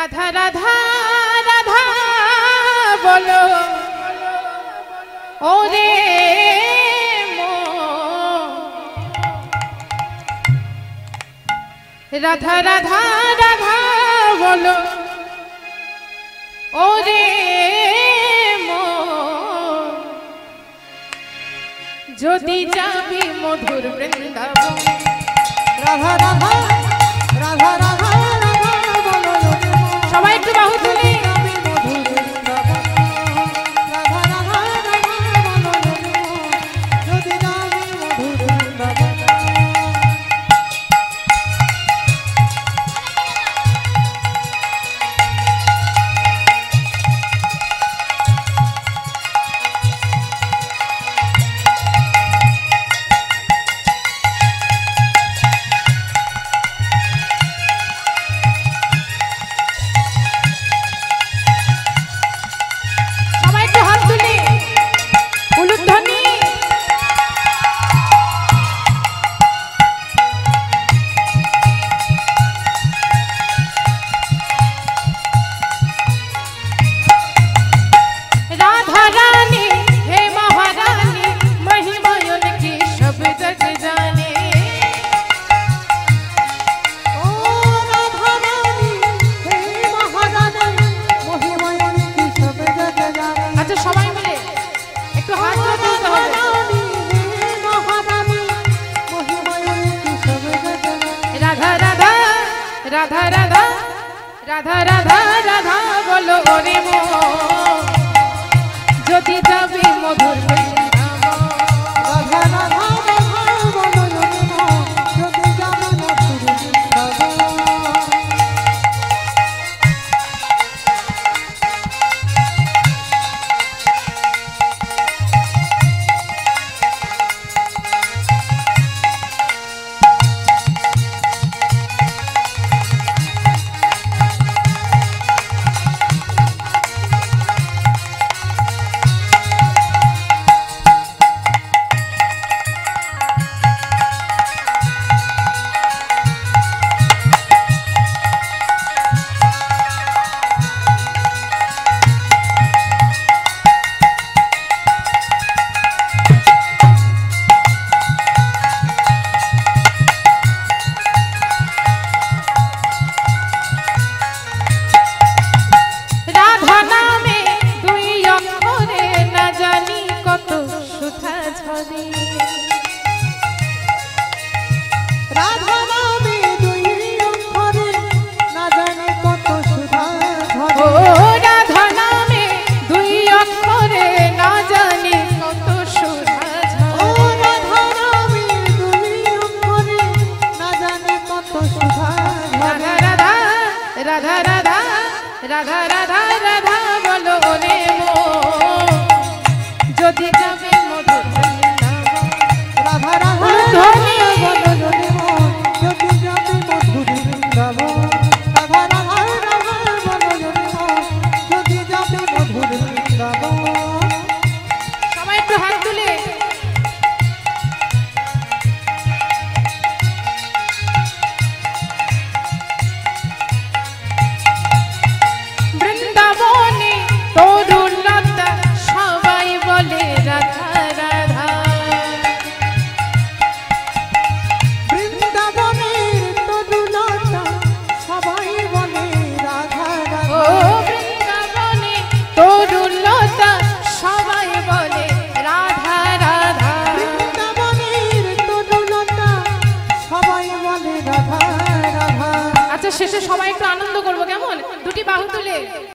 রাধা রাধা রাধা বলো ওরে রাধা রাধা রাধা বলো ওরে যদি যাবি মধুর বৃন্দাবন রাধা রাধা রাধা রাধা রাধা বলো সবাই একটু বাহু তুলি রাধা রাধা রাধা রাধা রাধা বলো ওরে মো যদি যাবি মধুর বৃন্দাবন রাধা রাধা রাধা বলো ওরে মো যদি যাবি মধুর বৃন্দাবন রাধা রাধা রাধা রাধা রাধা বলো ওরে মো যদি যাবি মধুর বৃন্দাবন রাধা রাধা ধ্বনি বলো ওরে মো যদি যাবি মধুর বৃন্দাবন রাধা রাধা রাধা বলো ওরে মো যদি যাবি মধুর বৃন্দাবন সবাই একটু হাত তুলে বৃন্দাবনে তরুলতা সবাই বলে রাধা রাধা বৃন্দাবনের তরুলতা সবাই বলে রাধা রাধা ও বৃন্দাবনে তরুলতা সবাই বলে রাধা রাধা বৃন্দাবনের তরুলতা সবাই বলে রাধা রাধা আচ্ছা শেষে সবাই একটু আনন্দ করবো কেমন দুটি বাহু তুলে